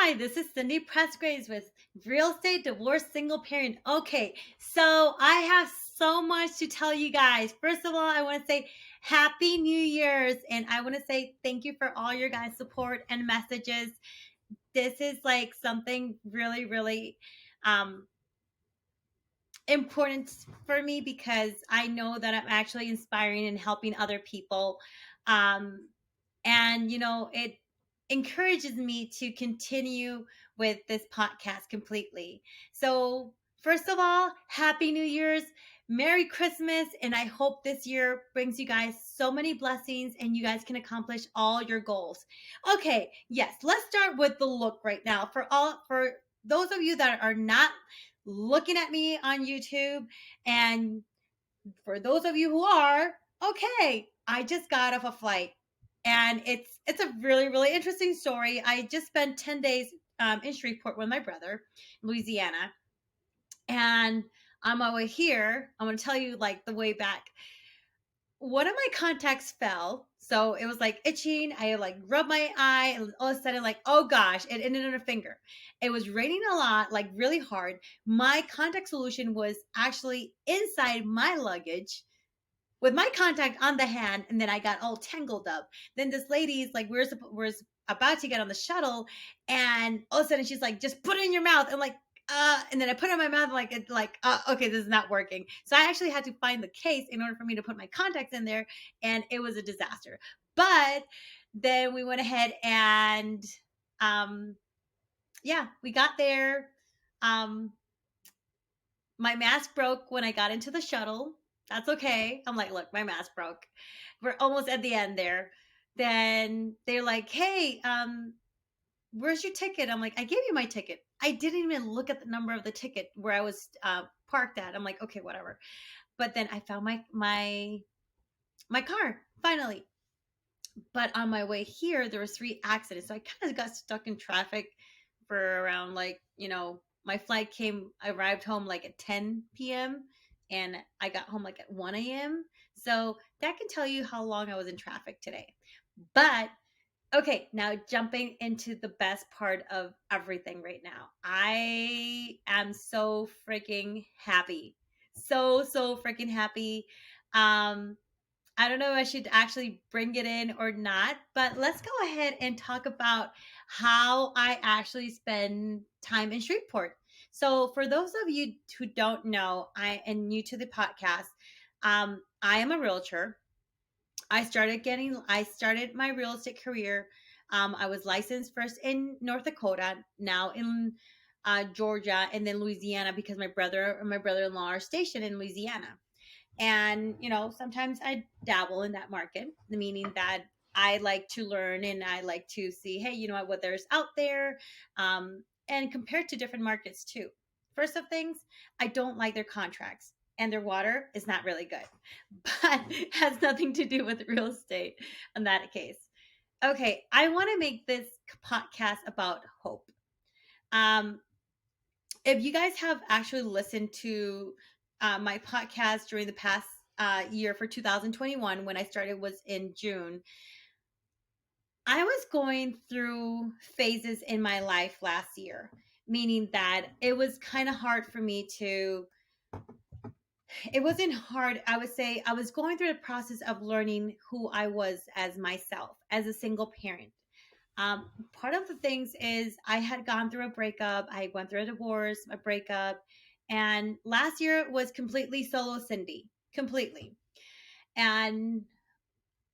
Hi, this is Cindy Presgraves with Real Estate Divorce Single Parent. Okay, so I have so much to tell you guys. First of all, I want to say Happy New Year's, and I want to say thank you for all your guys' support and messages. This is like something really, really important for me because I know that I'm actually inspiring and helping other people. Um, and, it encourages me to continue with this podcast completely. So, first of all, Happy New Year's. Merry Christmas, and I hope this year brings you guys so many blessings and you guys can accomplish all your goals. Okay, yes, let's start with the look right now. For those of you that are not looking at me on YouTube, and for those of you who are, okay, I just got off a flight, and it's a really really interesting story. I just spent 10 days in Shreveport with my brother, Louisiana, and on my way here, I'm going to tell you like the way back. One of my contacts fell, so it was like itching. I like rubbed my eye, and all of a sudden, like, oh gosh, it ended in a finger. It was raining a lot, like really hard. My contact solution was actually inside my luggage with my contact on the hand, and then I got all tangled up. Then this lady's like, we're about to get on the shuttle, and all of a sudden she's like, just put it in your mouth. And like, and then I put it in my mouth, like it's like, okay, this is not working. So I actually had to find the case in order for me to put my contacts in there, and it was a disaster. But then we went ahead and, um, yeah, we got there. Um, my mask broke when I got into the shuttle. That's okay. I'm like, look, my mask broke. We're almost at the end there. Then they're like, hey, where's your ticket? I'm like, I gave you my ticket. I didn't even look at the number of the ticket where I was parked at. I'm like, okay, whatever. But then I found my car finally. But on my way here, there was 3 accidents. So I kind of got stuck in traffic for around like, my flight arrived home like at 10 p.m. and I got home like at 1 a.m. So that can tell you how long I was in traffic today. But okay, now jumping into the best part of everything right now. I am so freaking happy. So freaking happy. Um I don't know if I should actually bring it in or not, but let's go ahead and talk about how I actually spend time in Shreveport. So, for those of you who don't know, I am new to the podcast. I am a realtor. I started my real estate career. I was licensed first in North Dakota, now in Georgia, and then Louisiana because my brother and my brother-in-law are stationed in Louisiana. And, sometimes I dabble in that market, meaning that I like to learn and I like to see, hey, what there's out there, and compared to different markets too. First of things, I don't like their contracts and their water is not really good, but has nothing to do with real estate in that case. Okay, I want to make this podcast about hope. Um, if you guys have actually listened to my podcast during the past year for 2021, when I started was in June, I was going through phases in my life last year, meaning that it was kind of hard for me to. It wasn't hard. I would say I was going through the process of learning who I was as myself, as a single parent. Part of the things is I had gone through a breakup. I went through a divorce, a breakup, and last year was completely solo Cindy, completely. And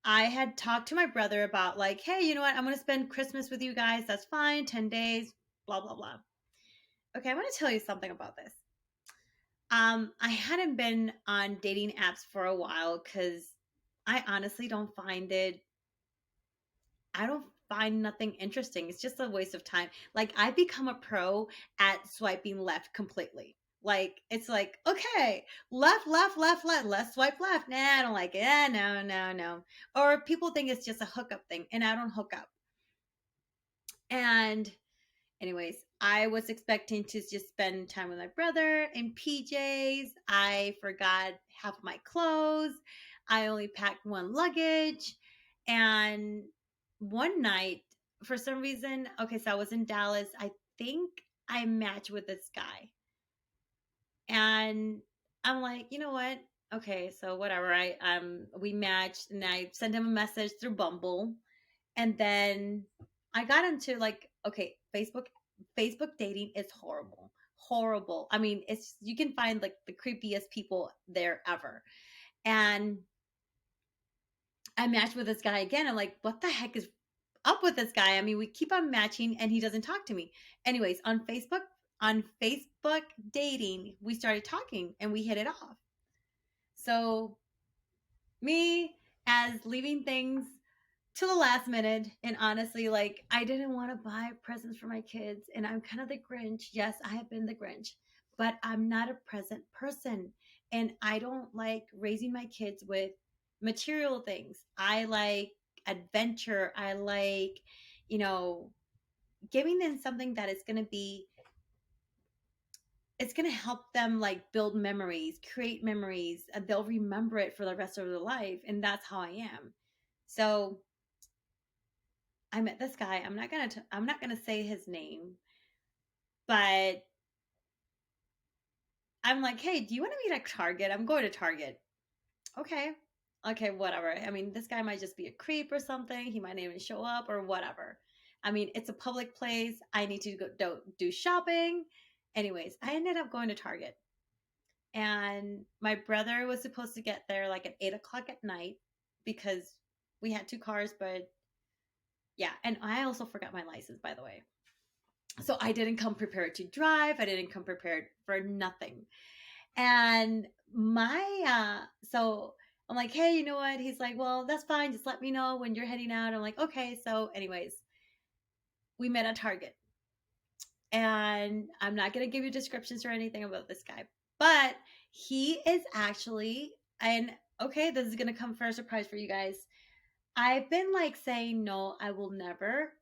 I had talked to my brother about like, hey, you know what? I'm going to spend Christmas with you guys. That's fine. 10 days, blah, blah, blah. Okay, I want to tell you something about this. I hadn't been on dating apps for a while because I honestly don't find it I don't find nothing interesting. It's just a waste of time. Like I've become a pro at swiping left completely. Like it's like, okay, left, left, left, left, let's swipe left. Nah, I don't like it. No, no, no. Or people think it's just a hookup thing, and I don't hook up. And anyways, I was expecting to just spend time with my brother in PJs. I forgot half of my clothes. I only packed one luggage. And one night, for some reason, okay, so I was in Dallas. I think I matched with this guy. And I'm like, you know what? Okay, so whatever. I we matched and I sent him a message through Bumble. And then I got into like, okay, Facebook dating is horrible. Horrible. I mean, it's you can find like the creepiest people there ever. And I matched with this guy again. I'm like, what the heck is up with this guy? I mean, we keep on matching and he doesn't talk to me. Anyways, on Facebook dating, we started talking and we hit it off. So me as leaving things to the last minute, and honestly, like, I didn't want to buy presents for my kids, and I'm kind of the Grinch. Yes, I have been the Grinch, but I'm not a present person, and I don't like raising my kids with material things. I like adventure. I like, you know, giving them something that is going to be, it's going to help them like build memories, create memories, and they'll remember it for the rest of their life, and that's how I am. So I met this guy. I'm not gonna say his name, but I'm like, hey, do you want to meet at Target? I'm going to Target. Okay. Okay, whatever. I mean, this guy might just be a creep or something. He might not even show up or whatever. I mean, it's a public place. I need to go do shopping. Anyways, I ended up going to Target. And my brother was supposed to get there like at 8 o'clock at night because we had two cars, but yeah. And I also forgot my license, by the way. So I didn't come prepared to drive. I didn't come prepared for nothing. And so I'm like, hey, you know what? He's like, well, that's fine. Just let me know when you're heading out. I'm like, okay. So, anyways, we met at Target. And I'm not going to give you descriptions or anything about this guy, but he is actually, and okay, this is going to come for a surprise for you guys. I've been like saying, no, I will never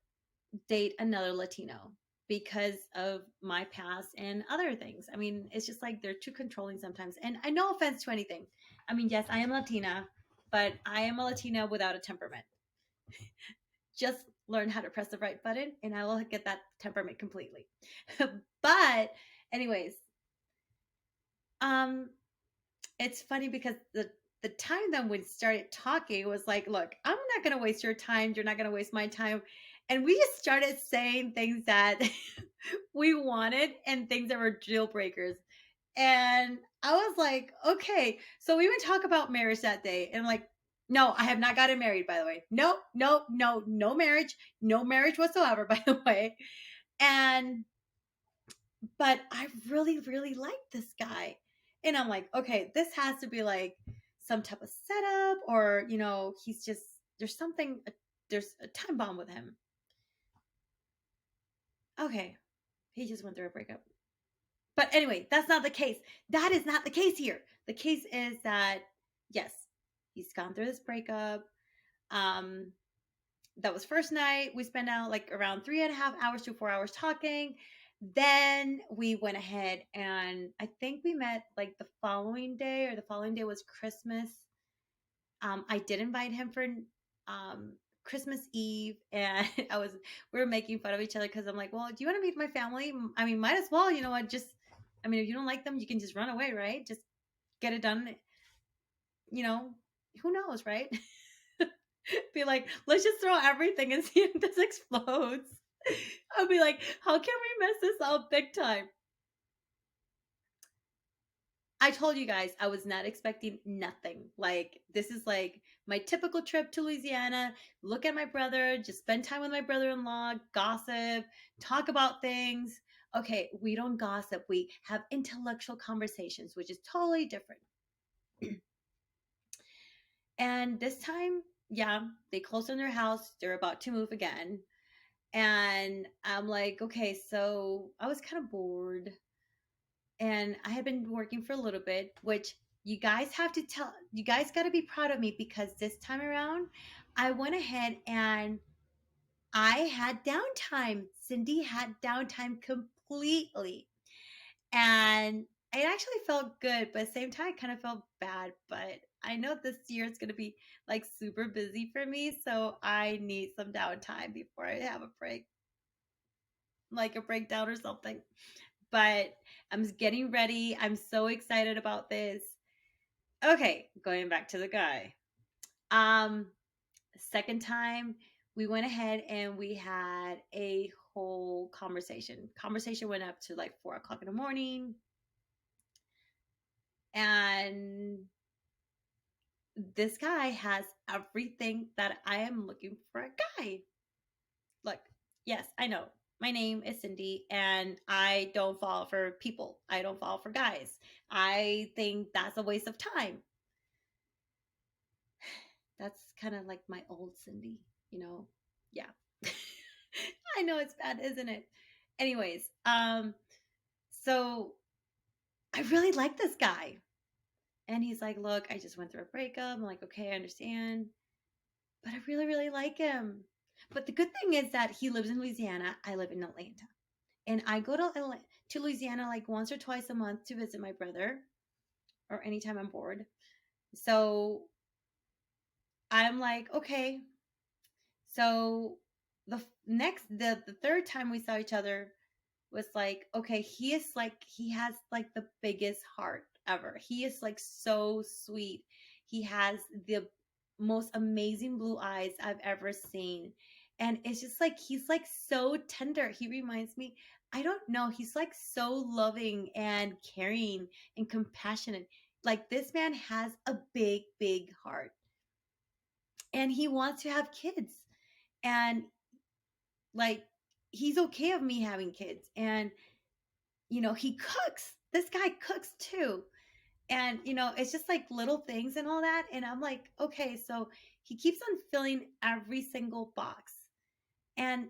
date another Latino because of my past and other things. I mean, it's just like they're too controlling sometimes. And I no offense to anything. I mean, yes, I am Latina, but I am a Latina without a temperament. Just learn how to press the right button and I will get that temperament completely. But anyways, um it's funny because the time that we started talking was like, look, I'm not going to waste your time. You're not going to waste my time. And we just started saying things that we wanted and things that were deal breakers. And I was like, okay. So we would talk about marriage that day. And I'm like, no, I have not gotten married, by the way. No, no, no, no marriage whatsoever, by the way. And but I really, really like this guy. And I'm like, okay, this has to be like some type of setup, or, he's just, there's something, there's a time bomb with him. Okay, he just went through a breakup. But anyway, that's not the case. That is not the case here. The case is that, yes, he's gone through this breakup. Um, that was first night. We spent out like around 3.5 hours to 4 hours talking. Then we went ahead and I think we met like the following day, or the following day was Christmas. I did invite him for Christmas Eve, and we were making fun of each other because I'm like, well, do you want to meet my family? I mean, might as well, you know what? Just, I mean, if you don't like them, you can just run away, right? Just get it done. You know, who knows, right? Be like, let's just throw everything and see if this explodes. I'll be like, how can we mess this up big time? I told you guys I was not expecting nothing. Like, this is like my typical trip to Louisiana. Look at my brother, just spend time with my brother in law, gossip, talk about things. Okay, we don't gossip. We have intellectual conversations, which is totally different. And this time, yeah, they closed on their house. They're about to move again. And I'm like, okay, so I was kind of bored. And I had been working for a little bit, which you guys got to be proud of me because this time around, I went ahead and I had downtime. Cindy had downtime completely. And it actually felt good, but at the same time, I kind of felt bad. But I know this year is going to be like super busy for me, so I need some downtime before I have a break, like a breakdown or something. But I'm getting ready. I'm so excited about this. Okay, going back to the guy. Um, Second time we went ahead and we had a whole conversation. Conversation went up to like 4 o'clock in the morning. And this guy has everything that I am looking for a guy. Look, yes, I know. My name is Cindy, and I don't fall for people. I don't fall for guys. I think that's a waste of time. That's kind of like my old Cindy, you know? Yeah. I know it's bad, isn't it? Anyways, so I really like this guy. And he's like, look, I just went through a breakup. I'm like, okay, I understand. But I really, really like him. But the good thing is that he lives in Louisiana. I live in Atlanta. And I go to Louisiana like once or twice a month to visit my brother or anytime I'm bored. So I'm like, okay. So the third time we saw each other was like, okay, he has like the biggest heart ever. He is like so sweet. He has the most amazing blue eyes I've ever seen. And it's just like he's like so tender. He reminds me, I don't know, he's like so loving and caring and compassionate. Like this man has a big, big heart. And he wants to have kids. And like he's okay of me having kids. And he cooks. This guy cooks too. And, it's just like little things and all that. And I'm like, okay, so he keeps on filling every single box. And,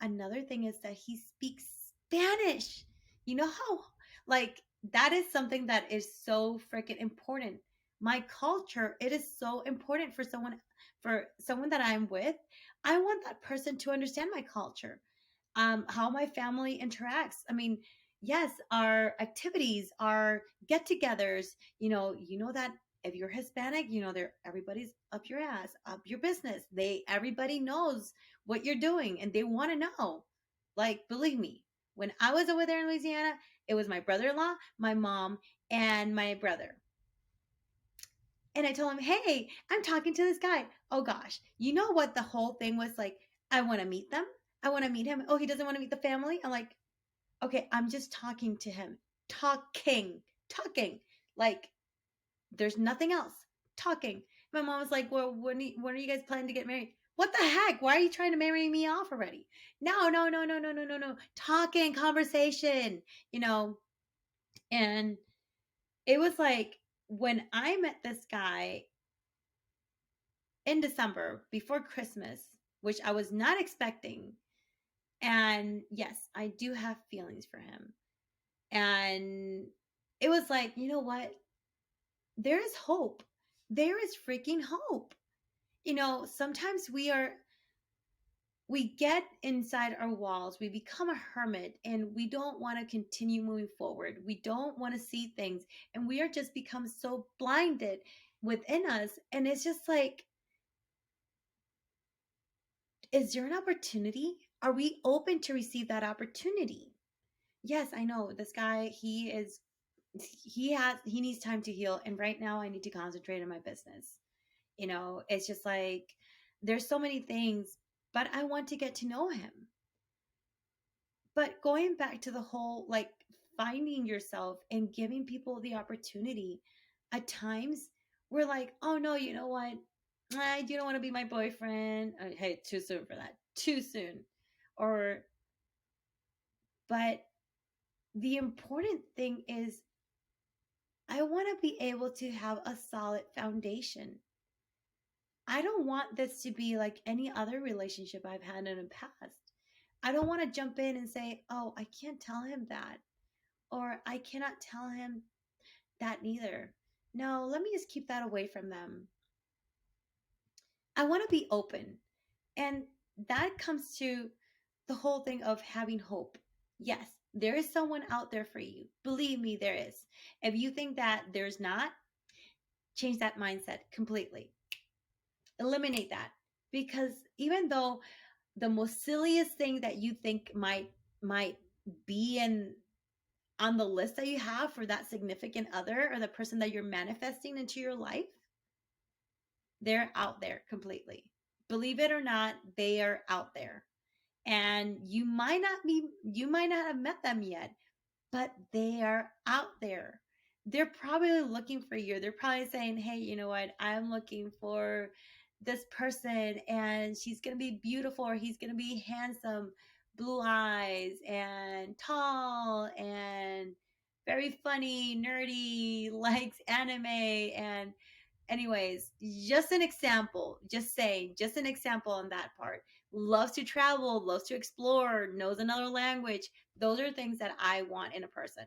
another thing is that he speaks Spanish. You know how, like, that is something that is so freaking important. My culture, it is so important for someone that I'm with. I want that person to understand my culture, how my family interacts. I mean, yes, our activities, our get-togethers. You know that if you're Hispanic, they're everybody's up your ass, up your business. Everybody knows what you're doing, and they want to know. Like, believe me, when I was over there in Louisiana, it was my brother-in-law, my mom, and my brother. And I told him, hey, I'm talking to this guy. Oh gosh, you know what the whole thing was like? I want to meet them. I want to meet him. Oh, he doesn't want to meet the family. I'm like, okay, I'm just talking to him. Talking. Like, there's nothing else. Talking. My mom was like, well, when are you guys planning to get married? What the heck? Why are you trying to marry me off already? No, no, no, no, no, no, no, no. Talking, conversation, you know. And it was like when I met this guy in December before Christmas, which I was not expecting. And yes, I do have feelings for him. And it was like, you know what? There is hope. There is freaking hope. Sometimes we get inside our walls, we become a hermit, and we don't want to continue moving forward. We don't want to see things, and we are just become so blinded within us. And it's just like, is there an opportunity? Are we open to receive that opportunity? Yes, I know this guy, he needs time to heal, and right now I need to concentrate on my business. It's just like there's so many things, but I want to get to know him. But going back to the whole, like, finding yourself and giving people the opportunity, at times we're like, oh no, you know what, I do not want to be my boyfriend. Hey, too soon for that, too soon. Or but the important thing is, I want to be able to have a solid foundation. I don't want this to be like any other relationship I've had in the past. I don't want to jump in and say, oh, I can't tell him that, or I cannot tell him that neither. No, let me just keep that away from them. I want to be open. And that comes to the whole thing of having hope. Yes, there is someone out there for you. Believe me, there is. If you think that there's not, change that mindset completely. Eliminate that, because even though the most silliest thing that you think might be in on the list that you have for that significant other or the person that you're manifesting into your life, they're out there completely. Believe it or not, they are out there. And you might not have met them yet, but they are out there. They're probably looking for you. They're probably saying, hey, you know what? I'm looking for this person and she's going to be beautiful or he's going to be handsome, blue eyes and tall and very funny, nerdy, likes anime. And anyways, just an example, just saying, just an example on that part. Loves to travel, loves to explore, knows another language. Those are things that I want in a person.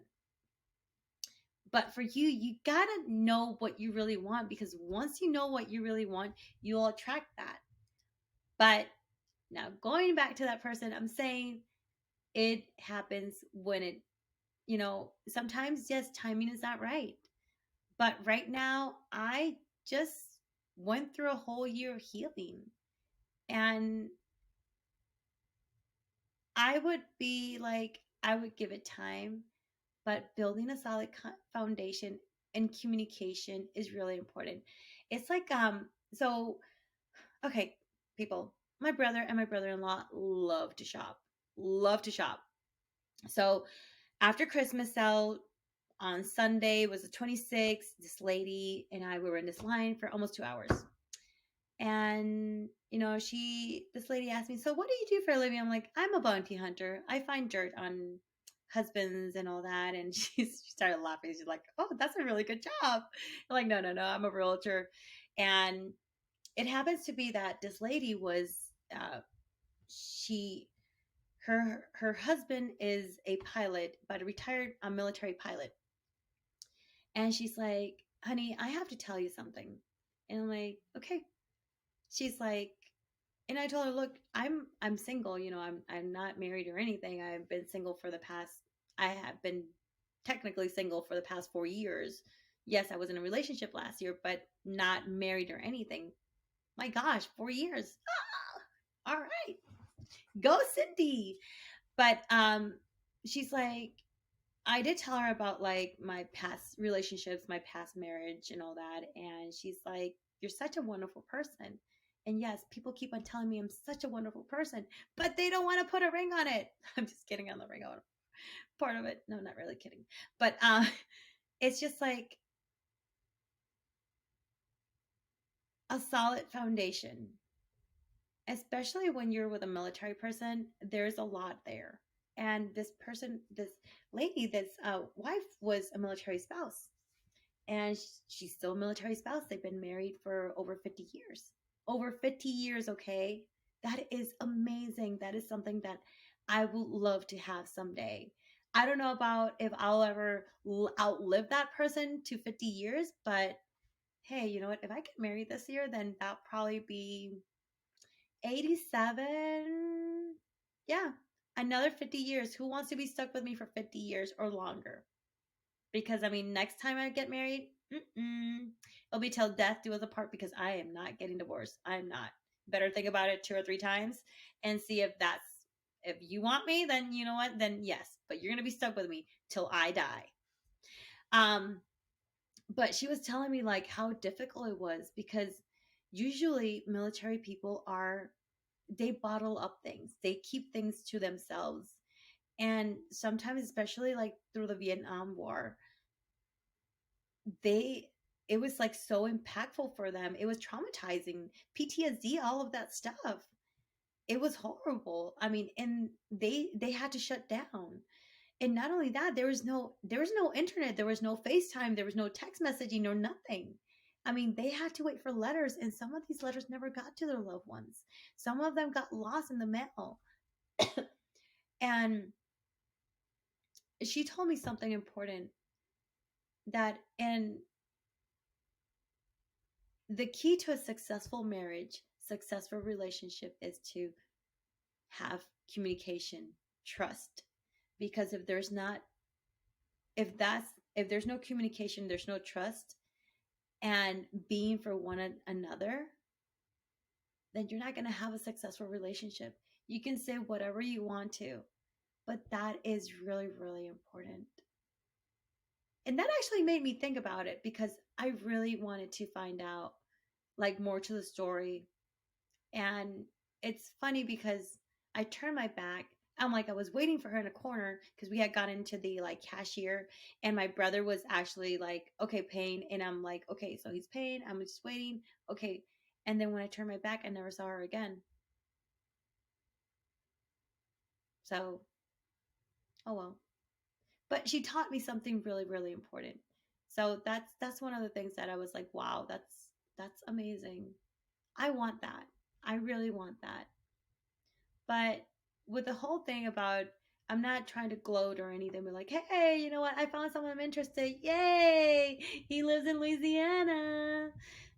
But for you, you gotta know what you really want, because once you know what you really want, you'll attract that. But now going back to that person, I'm saying it happens when it, sometimes, yes, timing is not right. But right now, I just went through a whole year of healing. And I would be like, I would give it time, but building a solid foundation and communication is really important. It's like, so, okay, people, my brother and my brother-in-law love to shop, love to shop. So after Christmas sale on Sunday was the 26th, this lady and I, we were in this line for almost 2 hours. And, this lady asked me, so what do you do for a living? I'm like, I'm a bounty hunter. I find dirt on husbands and all that. And she started laughing. She's like, oh, that's a really good job. I'm like, no, I'm a realtor. And it happens to be that this lady was, she, her husband is a pilot, but a retired military pilot. And she's like, honey, I have to tell you something. And I'm like, okay. She's like, and I told her, look, I'm single, I'm not married or anything. I've been single for the past, I have been technically single for the past 4 years. Yes, I was in a relationship last year, but not married or anything. My gosh, 4 years. Ah, all right. Go Cindy. But she's like, I did tell her about like my past relationships, my past marriage and all that. And she's like, you're such a wonderful person. And yes, people keep on telling me I'm such a wonderful person, but they don't want to put a ring on it. I'm just kidding on the ring on part of it. No, not really kidding. But it's just like a solid foundation, especially when you're with a military person. There's a lot there. And this person, this lady, this wife was a military spouse. And she's still a military spouse. They've been married for over 50 years. Over 50 years, okay? That is amazing. That is something that I would love to have someday. I don't know about if I'll ever outlive that person to 50 years, but hey, you know what? If I get married this year, then that'll probably be 87. Yeah, another 50 years. Who wants to be stuck with me for 50 years or longer? Because I mean, next time I get married, it'll be till death do us apart, because I am not getting divorced. I'm not. Better think about it 2 or 3 times and see if you want me, then you know what? Then yes, but you're gonna be stuck with me till I die. Um, but she was telling me like how difficult it was, because usually military people they bottle up things. They keep things to themselves. And sometimes, especially like through the Vietnam War, they it was like so impactful for them. It was traumatizing, PTSD, all of that stuff. It was horrible. I mean, and they had to shut down. And not only that, there was no internet, there was no FaceTime, there was no text messaging, no nothing. I mean, they had to wait for letters, and some of these letters never got to their loved ones. Some of them got lost in the mail. And she told me something important, that in the key to a successful marriage, successful relationship, is to have communication, trust. Because if there's no communication, there's no trust, and being for one another, then you're not going to have a successful relationship. You can say whatever you want to, but that is really, really important. And that actually made me think about it because I really wanted to find out like more to the story. And it's funny because I turned my back. I'm like, I was waiting for her in a corner because we had gotten into the like cashier, and my brother was actually like, okay, paying. And I'm like, okay, so he's paying. I'm just waiting. Okay. And then when I turned my back, I never saw her again. So, oh well. But she taught me something really, really important. So that's one of the things that I was like, wow, that's amazing. I want that. I really want that. But with the whole thing about, I'm not trying to gloat or anything, but like, hey, you know what? I found someone I'm interested. Yay! He lives in Louisiana.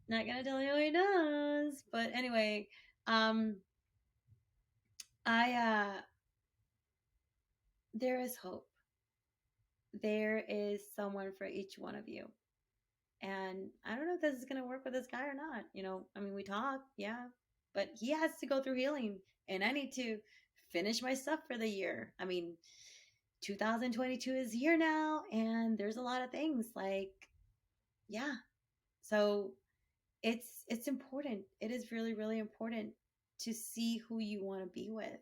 Not gonna tell you who he does. But anyway, um, I there is hope. There is someone for each one of you. And I don't know if this is gonna work with this guy or not. I mean, we talk, yeah, but he has to go through healing, and I need to finish my stuff for the year. I mean, 2022 is here now, and there's a lot of things like, yeah. So it's important. It is really, really important to see who you want to be with.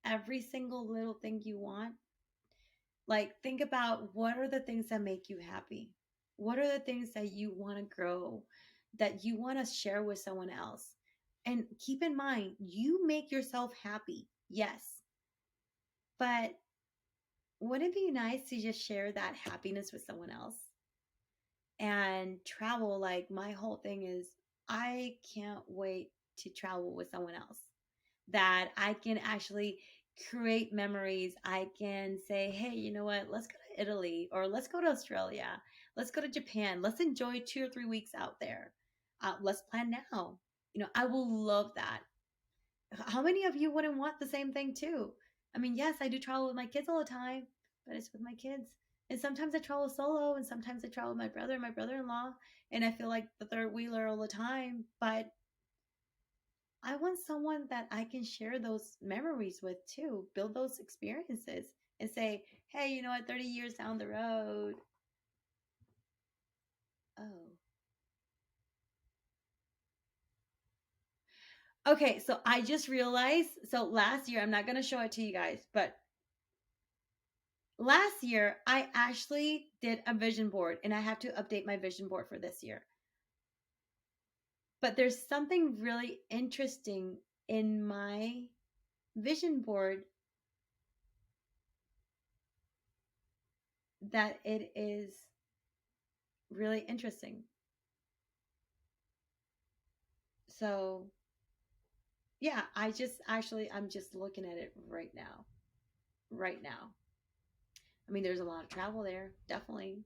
Every single little thing you want, like, think about what are the things that make you happy? What are the things that you want to grow, that you want to share with someone else? And keep in mind, you make yourself happy, yes, but wouldn't it be nice to just share that happiness with someone else? And travel, like, my whole thing is, I can't wait to travel with someone else that I can actually create memories. I can say, hey, you know what? Let's go to Italy, or let's go to Australia. Let's go to Japan. Let's enjoy 2 or 3 weeks out there. Let's plan now. I will love that. How many of you wouldn't want the same thing too? I mean, yes, I do travel with my kids all the time, but it's with my kids. And sometimes I travel solo, and sometimes I travel with my brother and my brother in law. And I feel like the third wheeler all the time. But I want someone that I can share those memories with too, build those experiences, and say, hey, you know what, 30 years down the road. Oh. Okay, so I just realized, so last year, I'm not going to show it to you guys, but last year I actually did a vision board, and I have to update my vision board for this year. But there's something really interesting in my vision board, that it is really interesting. So yeah, I'm just looking at it right now. Right now. I mean, there's a lot of travel there, definitely.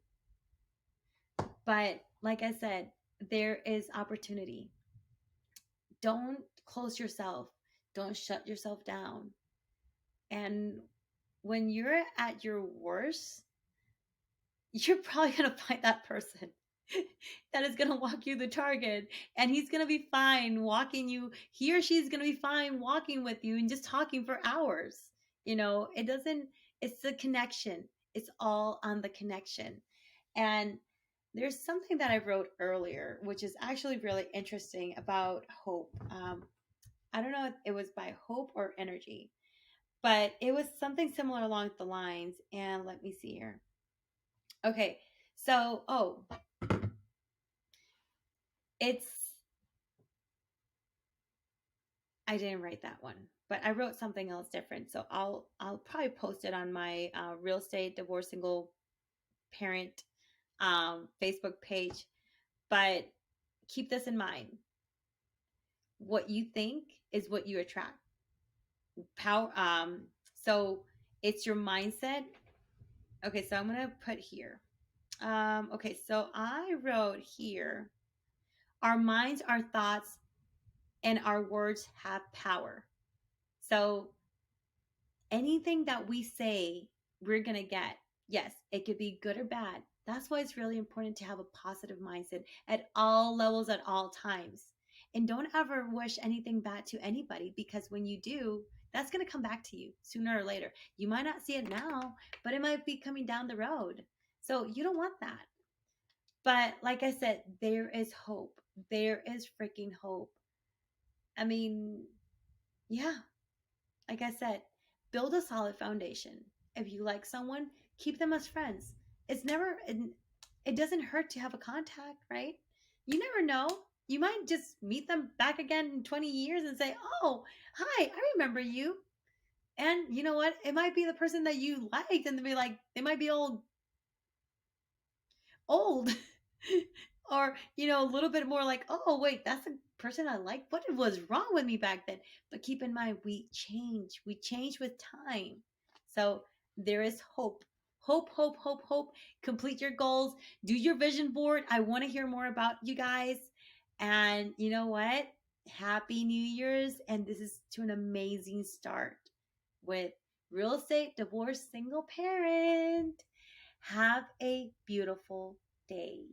But like I said, there is opportunity. Don't close yourself, don't shut yourself down. And when you're at your worst, you're probably going to find that person that is going to walk you the target, and he's going to be fine walking you. He or she's going to be fine walking with you and just talking for hours. It doesn't, it's the connection. It's all on the connection. And there's something that I wrote earlier, which is actually really interesting about hope. I don't know if it was by Hope or Energy, but it was something similar along the lines. And let me see here. Okay. So, it's, I didn't write that one, but I wrote something else different. So I'll probably post it on my real estate divorce single parent Facebook page. But keep this in mind: what you think is what you attract. Power. So it's your mindset. Okay, so I'm gonna put here. Okay, so I wrote here: our minds, our thoughts, and our words have power. So anything that we say, we're going to get. Yes, it could be good or bad. That's why it's really important to have a positive mindset at all levels, at all times. And don't ever wish anything bad to anybody, because when you do, that's going to come back to you sooner or later. You might not see it now, but it might be coming down the road. So you don't want that. But like I said, there is hope. There is freaking hope. I mean, yeah, like I said, build a solid foundation. If you like someone, keep them as friends. It doesn't hurt to have a contact, right? You never know. You might just meet them back again in 20 years and say, "Oh, hi, I remember you." And you know what? It might be the person that you liked, and they might be old. Or, a little bit more like, oh, wait, that's the person I like. What was wrong with me back then? But keep in mind, we change. We change with time. So there is hope. Hope, hope, hope, hope. Complete your goals. Do your vision board. I want to hear more about you guys. And you know what? Happy New Year's. And this is to an amazing start with real estate, divorce, single parent. Have a beautiful day.